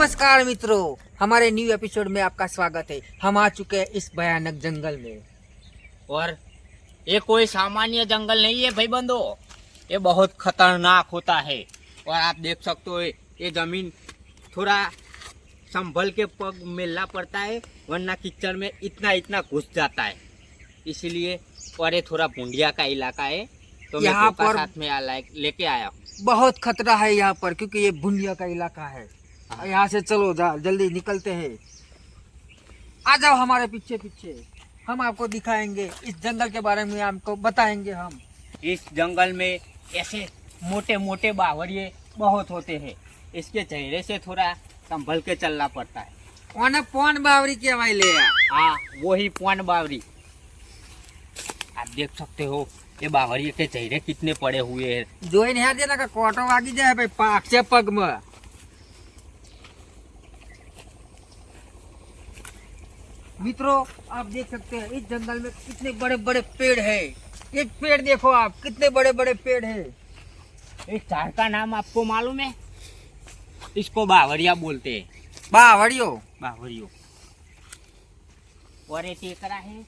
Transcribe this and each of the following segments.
नमस्कार मित्रों, हमारे न्यू एपिसोड में आपका स्वागत है। हम आ चुके हैं इस भयानक जंगल में और ये कोई सामान्य जंगल नहीं है भाई बंदो, ये बहुत खतरनाक होता है। और आप देख सकते हो ये जमीन थोड़ा संभल के पग मिलना पड़ता है, वरना कीचड़ में इतना इतना घुस जाता है। इसलिए और ये थोड़ा भूंडिया का इलाका है, तो मैं यहाँ धोखा पर साथ में लेके आया हूँ। बहुत खतरा है यहाँ पर, क्योंकि ये भुंडिया का इलाका है। यहाँ से चलो जल्दी निकलते हैं। आ जाओ हमारे पीछे पीछे, हम आपको दिखाएंगे इस जंगल के बारे में, आपको बताएंगे हम। इस जंगल में ऐसे मोटे मोटे बावरिये बहुत होते हैं, इसके चेहरे से थोड़ा संभल के चलना पड़ता है। पौन बावरी के भाई ले हाँ, वही पौन बावरी। आप देख सकते हो ये बावरिये के चेहरे कितने पड़े हुए हैं। जो नहीं देना का कोटो वागी जाए भाई पाक से पग में। मित्रों, आप देख सकते हैं इस जंगल में कितने बड़े बड़े पेड़ है। ये पेड़ देखो आप, कितने बड़े बड़े पेड़ है। इस झाड़ का नाम आपको मालूम है? इसको बावरिया बोलते हैं। बावड़ियो बावरियो। और ये टेकरा है,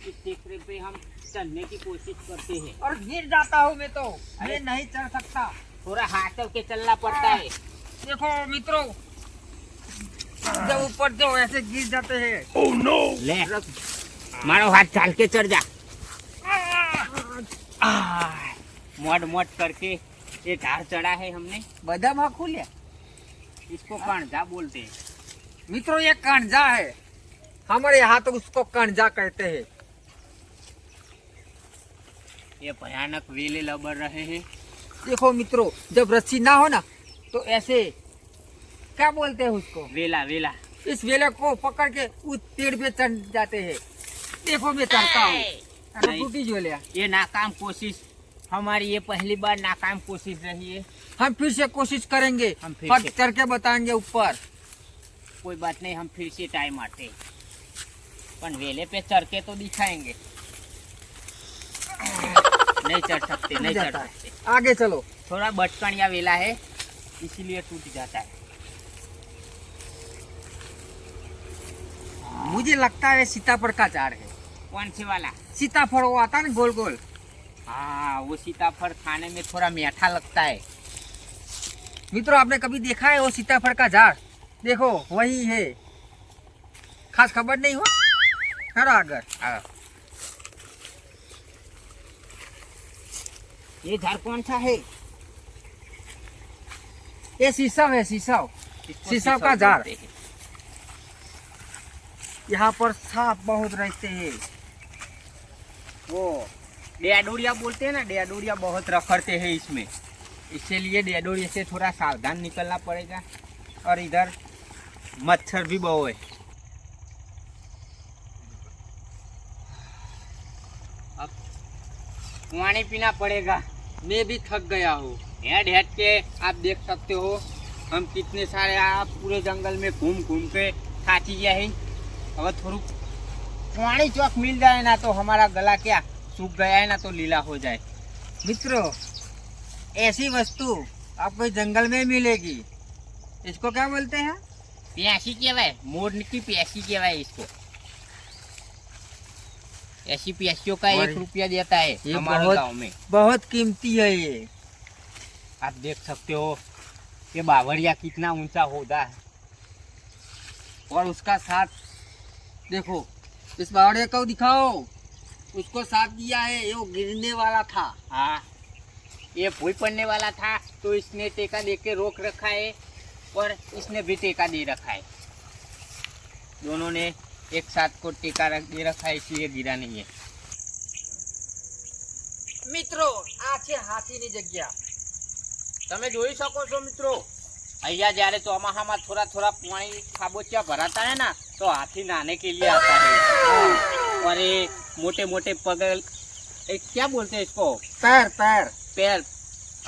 इस टेकरे पे हम चढ़ने की कोशिश करते हैं। और गिर जाता हूँ मैं, तो मैं नहीं चढ़ सकता। थोड़ा हाथ के चलना पड़ता है। देखो मित्रों, जब ऊपर जो ऐसे गिर जाते हैं। Oh no! ले मारो हाथ, चाल के चढ़ जा। मोड़ मोड़ करके ये झाड़ चढ़ा है हमने। बदाम आखू लिया। इसको कणजा बोलते हैं। मित्रों, ये कणजा है, हमारे यहाँ तो उसको कणजा कहते हैं। ये भयानक वेले लबर रहे हैं। देखो मित्रों, जब रस्सी ना हो ना तो ऐसे क्या बोलते हैं उसको? वेला वेला। इस वेले को पकड़ के उस पेड़ पे चढ़ जाते हैं। देखो मैं चढ़ता हूँ। टूटी जो लिया। ये नाकाम कोशिश हमारी, ये पहली बार नाकाम कोशिश रही है। हम फिर से कोशिश करेंगे, हम फिर और से चढ़ के बताएंगे ऊपर। कोई बात नहीं, हम फिर से टाइम आते पर वेले पे चढ़ के तो दिखाएंगे। नहीं चढ़ सकते, नहीं चढ़ सकते। आगे चलो। थोड़ा बटकनिया वेला है, इसीलिए टूट जाता है। मुझे लगता है सीताफल का झाड़ है। कौन से वाला? सीताफल वो आता है ना गोल गोल। हाँ, वो सीताफल खाने में थोड़ा मीठा लगता है। मित्रों, आपने कभी देखा है वो सीताफल का झाड़? देखो वही है। खास खबर नहीं हो? करो आगे। ये झाड़ कौन सा है? ये शीशव है, शीशव। इसको शीशव का झाड़। बोलते हैं। यहाँ पर सांप बहुत रहते हैं। वो डेडोरिया बोलते हैं ना, डेडोरिया बहुत रखड़ते हैं इसमें, इसीलिए डेडोरिया से थोड़ा सावधान निकलना पड़ेगा। और इधर मच्छर भी बहुत है। अब पानी पीना पड़ेगा। मैं भी थक गया हूँ। हेड हेड के आप देख सकते हो हम कितने सारे आप पूरे जंगल में घूम घूम के थाकी गया है। अगर थोड़ा पानी चौक मिल जाए ना तो हमारा गला क्या सूख गया है ना, तो लीला हो जाए। मित्रों, ऐसी वस्तु आपको जंगल में मिलेगी। इसको क्या बोलते हैं? प्यासी कहवाय, मोर की प्यासी कहवाय इसको। ऐसी प्यासियों का 1 रुपया देता है हमारे गाँव में। बहुत कीमती है ये। आप देख सकते हो ये बावरिया कितना ऊंचा होता है। और उसका साथ देखो, इस बावड़े को दिखाओ। उसको साथ दिया है, ये वो गिरने वाला था। हाँ, ये भूई पड़ने वाला था, तो इसने टेका दे के रोक रखा है और इसने भी टेका दे रखा है। दोनों ने एक साथ को टेका दे रखा है, इसलिए गिरा नहीं है। મિત્રો, આ છે હાથીની જગ્યા। તમે જોઈ શકો છો મિત્રો, અહીંયા જ્યારે ચોમાસામાં થોડા થોડા પાણી ખાબોચિયા ભરાता है ना, तो हाथी नहाने के लिए आता है। और ये मोटे मोटे पगल, क्या बोलते हैं इसको? पैर पैर पैर।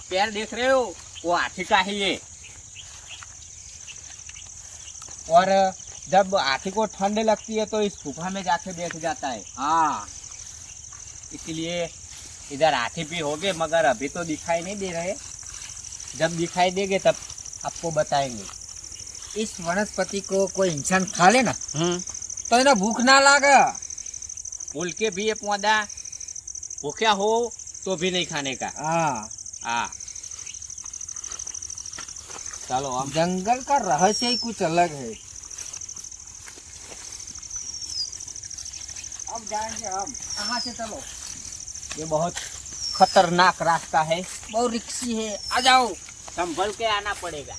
पैर देख रहे हो, वो हाथी का ही है। और जब हाथी को ठंड लगती है तो इस गुफा में जाके बैठ जाता है। हाँ, इसलिए इधर हाथी भी होंगे, मगर अभी तो दिखाई नहीं दे रहे। जब दिखाई देंगे तब आपको बताएंगे। इस वनस्पति को कोई इंसान खा ले ना तो इन्हें भूख ना लागे। बोल के भी ये पौधा भूखा हो तो भी नहीं खाने का। हाँ, हाँ, चलो हम जंगल का रहस्य ही कुछ अलग है। अब जाएंगे हम, कहाँ से चलो? ये बहुत खतरनाक रास्ता है, बहुत रिक्सी है, आ जाओ। संभल के आना पड़ेगा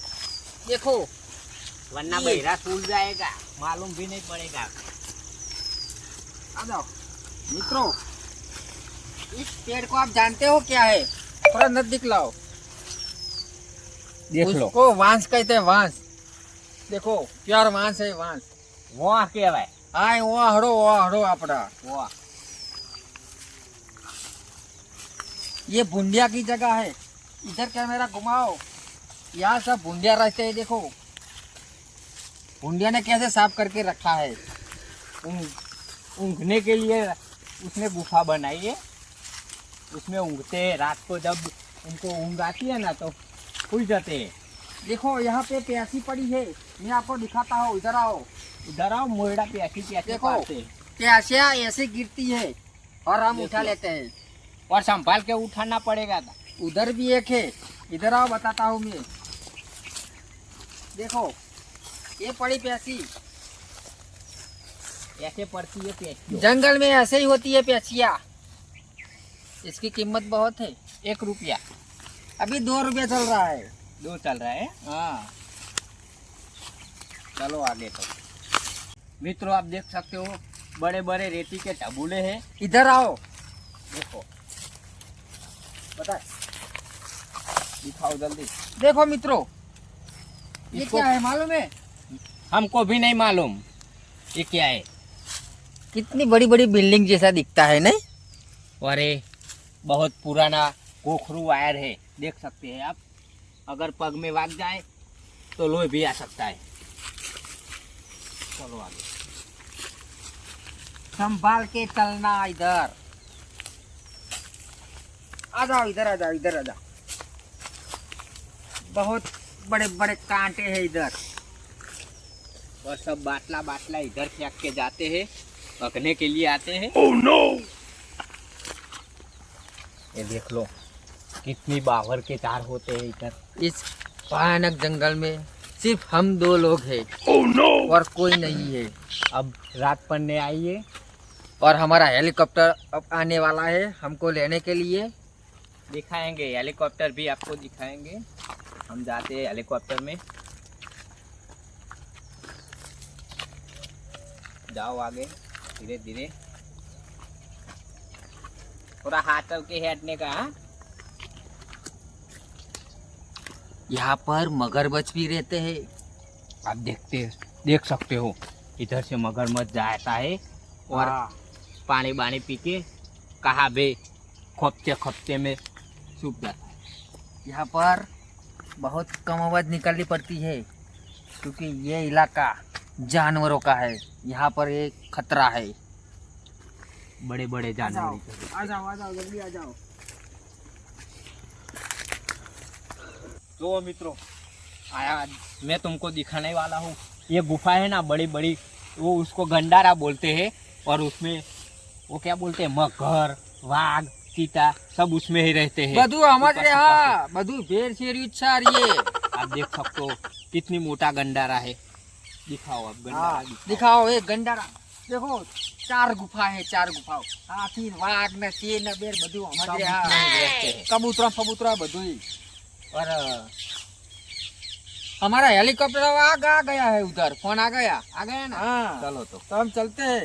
देखो वरना ये। बहिरा सूल जाएगा, मालूम भी नहीं पड़ेगा। आ जाओ मित्रों, इस पेड़ को आप जानते हो क्या है? थोड़ा नजदीक लाओ। देख लो, उसको वांस कहते हैं, वांस। देखो प्यार वांस है, वांस। वहाँ केवाय हाँ, वो हड़ो आपड़ा। वहाँ ये भुंडिया की जगह है। इधर कैमरा घुमाओ, यहाँ सब भुंडिया रहते हैं। देखो भुंडिया ने कैसे साफ करके रखा है। ऊँघने के लिए उसने गुफा बनाई है, उसमें ऊँघते हैं। रात को जब उनको ऊँघ आती है ना तो खुल जाते हैं। देखो यहाँ पे प्यासी पड़ी है, मैं आपको दिखाता हूँ। इधर आओ। इधर आओ, मोड़ा प्यासी प्यासी देखो। पाते हैं। प्यासियाँ ऐसे गिरती है और हम देख उठा लो। लेते हैं। और संभाल के उठाना पड़ेगा था। उधर भी एक है, इधर आओ बताता हूँ मैं। देखो ये पड़ी प्यासी। ऐसे पड़ती है प्यासी। जंगल में ऐसे ही होती है प्यासिया। इसकी कीमत बहुत है। 1 रुपया अभी 2 रुपया चल रहा है। 2 चल रहा है। हाँ, चलो आगे तो मित्रों आप देख सकते हो बड़े बड़े रेती के टबूले हैं। इधर आओ। देखो, बता, दिखाओ जल्दी। देखो मित्रों, ये इसको- क्या है मालूम है? हमको भी नहीं मालूम ये क्या है। कितनी बड़ी बड़ी बिल्डिंग जैसा दिखता है नहीं? अरे बहुत पुराना कोखरू वायर है, देख सकते हैं आप। अगर पग में वाग जाए तो लोहे भी आ सकता है। चलो आगे। संभाल के चलना। इधर आ जाओ, इधर आ जाओ, इधर आ जाओ। बहुत बड़े बड़े कांटे हैं इधर। और सब बाटला बाटला इधर फेंक के जाते हैं, पकने के लिए आते हैं। ये देख लो कितनी बावर के तार होते हैं इधर। इस भयानक जंगल में सिर्फ हम 2 लोग हैं और कोई नहीं है। अब रात पड़ने आई है। और हमारा हेलीकॉप्टर अब आने वाला है हमको लेने के लिए। दिखाएंगे हेलीकॉप्टर भी आपको दिखाएंगे। हम जाते हैं हेलीकॉप्टर में। जाओ आगे धीरे धीरे, थोड़ा हाथ चल के हटने का। हाँ? यहाँ पर मगरमच्छ भी रहते हैं। आप देख सकते हो इधर से मगरमच्छ जाता है और पानी बानी पी के कहाँ भी खपते खपते में छुप जाता है। यहाँ पर बहुत कम आवाज निकालनी पड़ती है क्योंकि ये इलाका जानवरों का है। यहाँ पर एक खतरा है। बड़े बड़े जानवर। आ जाओ जल्दी आ जाओ। तो मित्रों आया, मैं तुमको दिखाने वाला हूँ। ये गुफा है ना बड़ी बड़ी, वो उसको गंडारा बोलते हैं। और उसमें वो क्या बोलते हैं, मगर वाघ चीता सब उसमें ही रहते हैं। બધું અમારે હા બધું ભેર શેરી સારી है। आप देख सकते हो कितनी मोटा गंडारा है। दिखाओ अब गंडारा हाँ, दिखाओ। दिखाओ एक गंडारा। देखो 4 गुफा है, 4 गुफाओ। हाथी वाघ ने शेर ने बेर બધું सब અમારે उसमें ही रहते हैं। कबूतरा फबूतरा બધું। और हमारा हेलीकॉप्टर आ गया है उधर। फोन आ गया ना? हाँ, चलो तो हम चलते हैं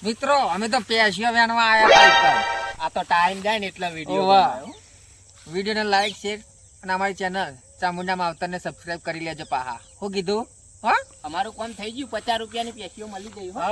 मित्रों। हमें तो प्यासिया वेणवा आया था ऊपर। आ तो टाइम जाए ने એટલે વિડિયો ઓવા. બનાવ્યો। વિડીયોને લાઈક શેર અને અમારી ચેનલ ચામુંડા માવતરને સબસ્ક્રાઇબ કરી લેજો પાહા। હું કીધું? હા, અમારું કામ થઈ ગયું। 50 રૂપિયાની પેશીઓ મળી ગઈ હો। હા।